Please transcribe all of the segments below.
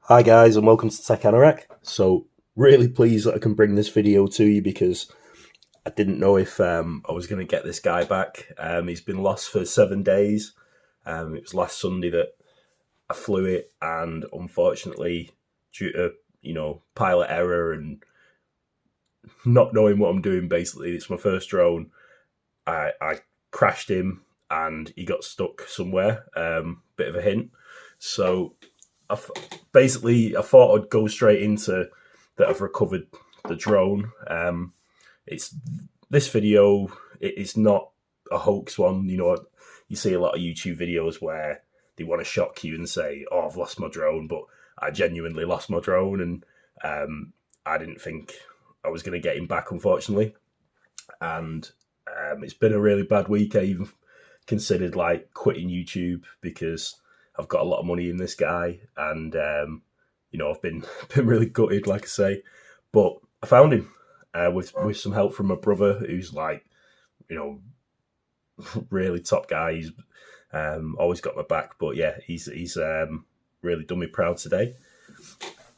Hi guys and welcome to Tech Anorak. So really pleased that I can bring this video to you because I didn't know if I was going to get this guy back. He's been lost for 7 days. It was last Sunday that I flew it, and unfortunately due to pilot error and not knowing what I'm doing, basically it's my first drone, I crashed him and he got stuck somewhere. Bit of a hint. So I thought I'd go straight into that I've recovered the drone. It's this video. It's not a hoax one. You see a lot of YouTube videos where they want to shock you and say, "Oh, I've lost my drone," but I genuinely lost my drone, and I didn't think I was going to get him back, unfortunately. And it's been a really bad week. I even considered quitting YouTube because I've got a lot of money in this guy, and I've been really gutted, like I say. But I found him with some help from my brother, who's really top guy. He's always got my back. But yeah, he's really done me proud today.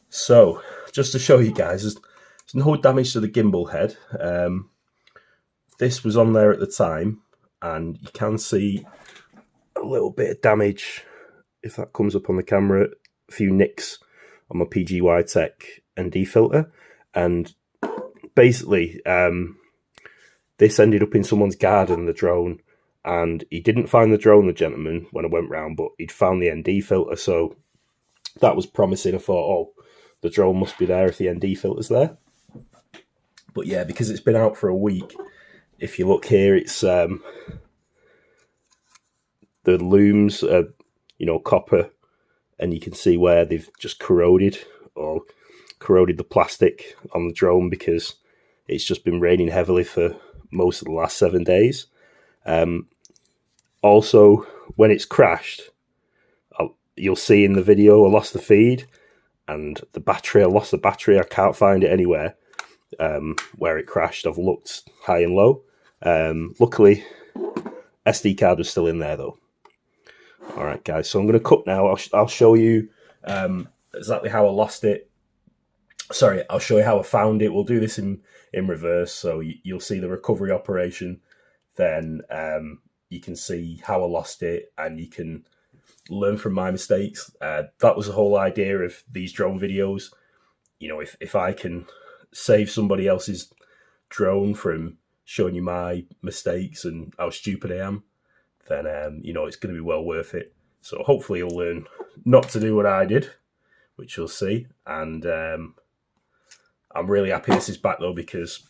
So just to show you guys, there's no damage to the gimbal head. This was on there at the time, and you can see a little bit of damage. If that comes up on the camera, a few nicks on my DJi Tech ND filter. And basically, this ended up in someone's garden, the drone, and he didn't find the drone, the gentleman, when I went round, but he'd found the ND filter, so that was promising. I thought, oh, the drone must be there if the ND filter's there. But yeah, because it's been out for a week, if you look here, it's the looms are copper, and you can see where they've just corroded the plastic on the drone because it's just been raining heavily for most of the last 7 days. Also, when it's crashed, you'll see in the video I lost the feed and the battery. I lost the battery. I can't find it anywhere where it crashed. I've looked high and low. Luckily, SD card was still in there though. All right, guys, so I'm going to cut now. I'll show you exactly how I lost it. Sorry, I'll show you how I found it. We'll do this in reverse, so you'll see the recovery operation. Then you can see how I lost it, and you can learn from my mistakes. That was the whole idea of these drone videos. If I can save somebody else's drone from showing you my mistakes and how stupid I am, then it's going to be well worth it. So hopefully you'll learn not to do what I did, which you'll see. And I'm really happy this is back though, because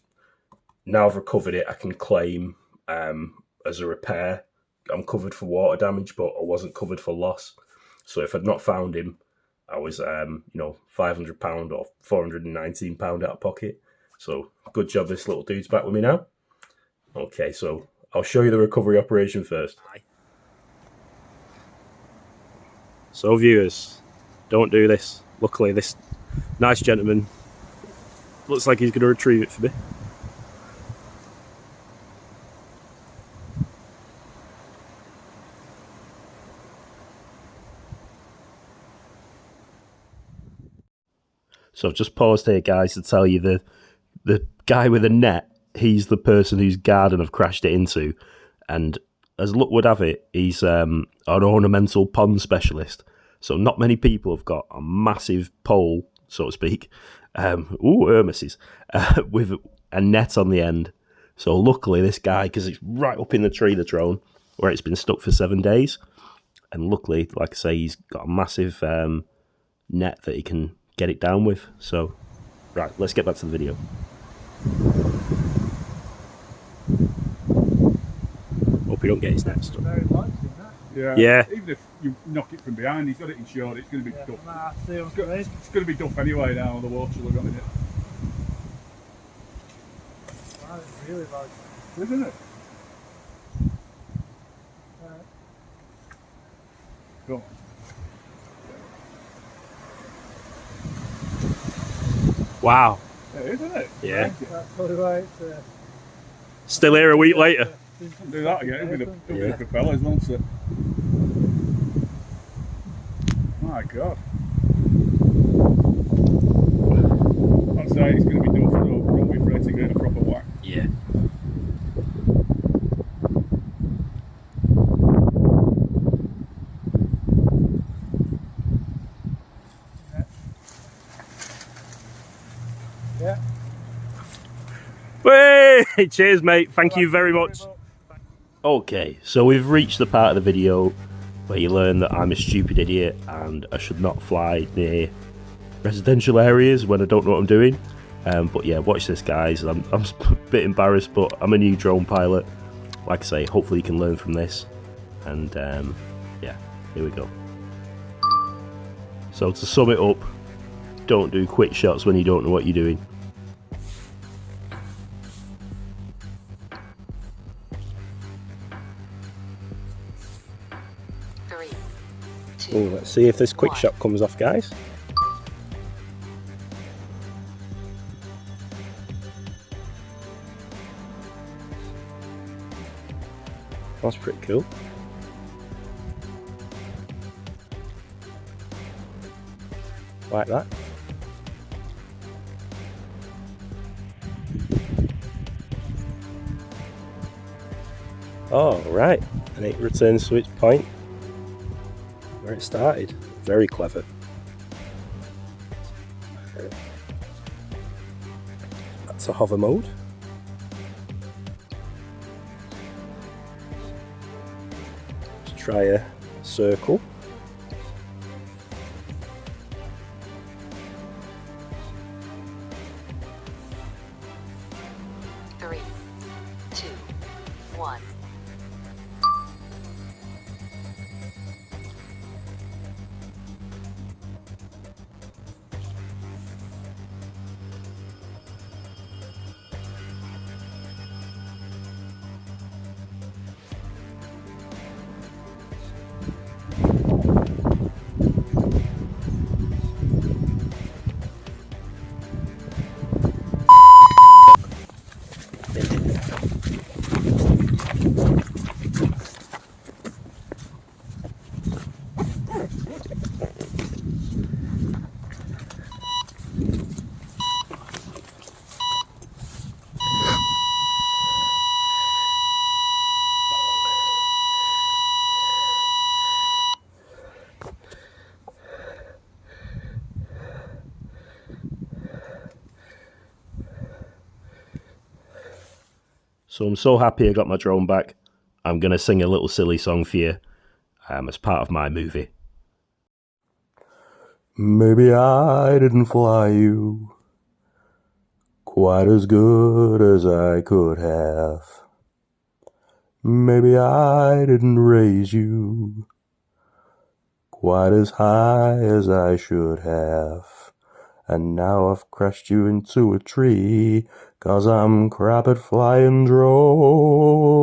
now I've recovered it, I can claim as a repair. I'm covered for water damage, but I wasn't covered for loss. So if I'd not found him, I was £500 or £419 out of pocket. So good job, this little dude's back with me now. Okay, so I'll show you the recovery operation first. So viewers, don't do this. Luckily this nice gentleman looks like he's going to retrieve it for me. So I've just paused here, guys, to tell you the guy with the net, he's the person whose garden I've crashed it into, and as luck would have it, he's an ornamental pond specialist. So not many people have got a massive pole, so to speak, Hermeses, with a net on the end. So luckily this guy, because it's right up in the tree, the drone, where it's been stuck for 7 days, and luckily, like I say, he's got a massive net that he can get it down with. So right, let's get back to the video. Hope you don't get his net stuck. Yeah. Even if you knock it from behind, he's got it insured, it's going to be duff. It's going to be duff anyway now, the water will have got in it. Wow, it's really large. Isn't it? Go on. Wow. Yeah, isn't it? Yeah. That's probably why it's Still here a week later. Do that again, it'll be the propellers, won't it? My God. way, it's going to be duff, so don't be afraid to give it a proper whack. Yeah. Yeah. Hey, cheers, mate. Thank you very much. Okay, so we've reached the part of the video where you learn that I'm a stupid idiot and I should not fly near residential areas when I don't know what I'm doing. But yeah, watch this, guys. I'm a bit embarrassed, but I'm a new drone pilot. Like I say, hopefully you can learn from this. And yeah, here we go. So to sum it up, don't do quick shots when you don't know what you're doing. Ooh, let's see if this quick shot comes off, guys. That's pretty cool. Like that. Oh, right. And it returns to its point where it started. Very clever. That's a hover mode. Let's try a circle. Three, two, one. So I'm so happy I got my drone back. I'm going to sing a little silly song for you as part of my movie. Maybe I didn't fly you quite as good as I could have. Maybe I didn't raise you quite as high as I should have. And now I've crashed you into a tree, 'cause I'm crap at flying drones.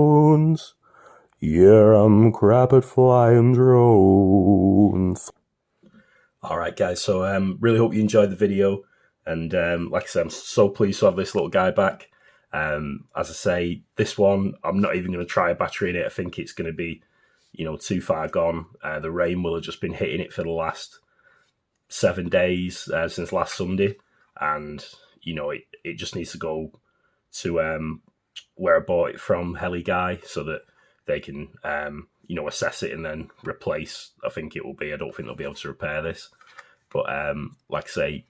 Yeah, I'm crap at flying drones. Alright guys, so really hope you enjoyed the video. And like I said, I'm so pleased to have this little guy back. As I say, this one, I'm not even going to try a battery in it. I think it's going to be, too far gone. The rain will have just been hitting it for the last 7 days since last Sunday, and it just needs to go to where I bought it from, Heli Guy, so that they can assess it and then replace. I think it will be. I don't think they'll be able to repair this, but like I say,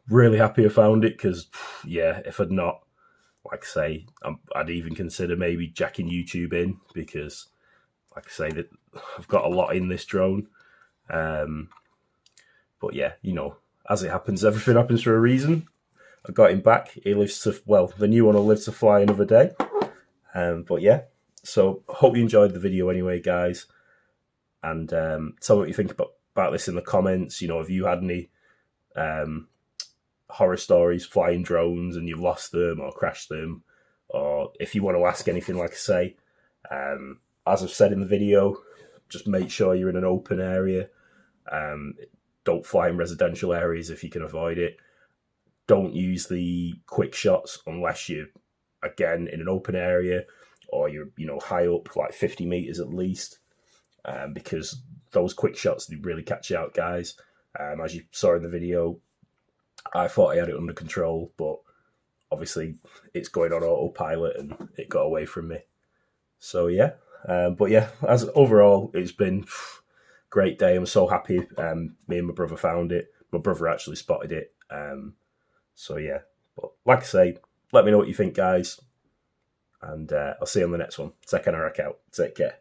really happy I found it, because yeah, if I'd not, like I say, I'd even consider maybe jacking YouTube in, because like I say, that I've got a lot in this drone. But yeah, as it happens, everything happens for a reason. I got him back. He lives to, well, the new one will live to fly another day. But yeah, so hope you enjoyed the video anyway, guys. And tell me what you think about this in the comments. If you had any horror stories flying drones and you've lost them or crashed them, or if you want to ask anything, like I say, as I've said in the video, just make sure you're in an open area. Don't fly in residential areas if you can avoid it. Don't use the quick shots unless you're, again, in an open area, or you're high up, like 50 meters at least, because those quick shots, they really catch you out, guys. As you saw in the video, I thought I had it under control, but obviously it's going on autopilot and it got away from me. So yeah, but yeah, as overall, it's been a great day. I'm so happy. Me and my brother found it. My brother actually spotted it. So yeah, but like I say, let me know what you think, guys, and I'll see you on the next one. Take Anorak out. Take care.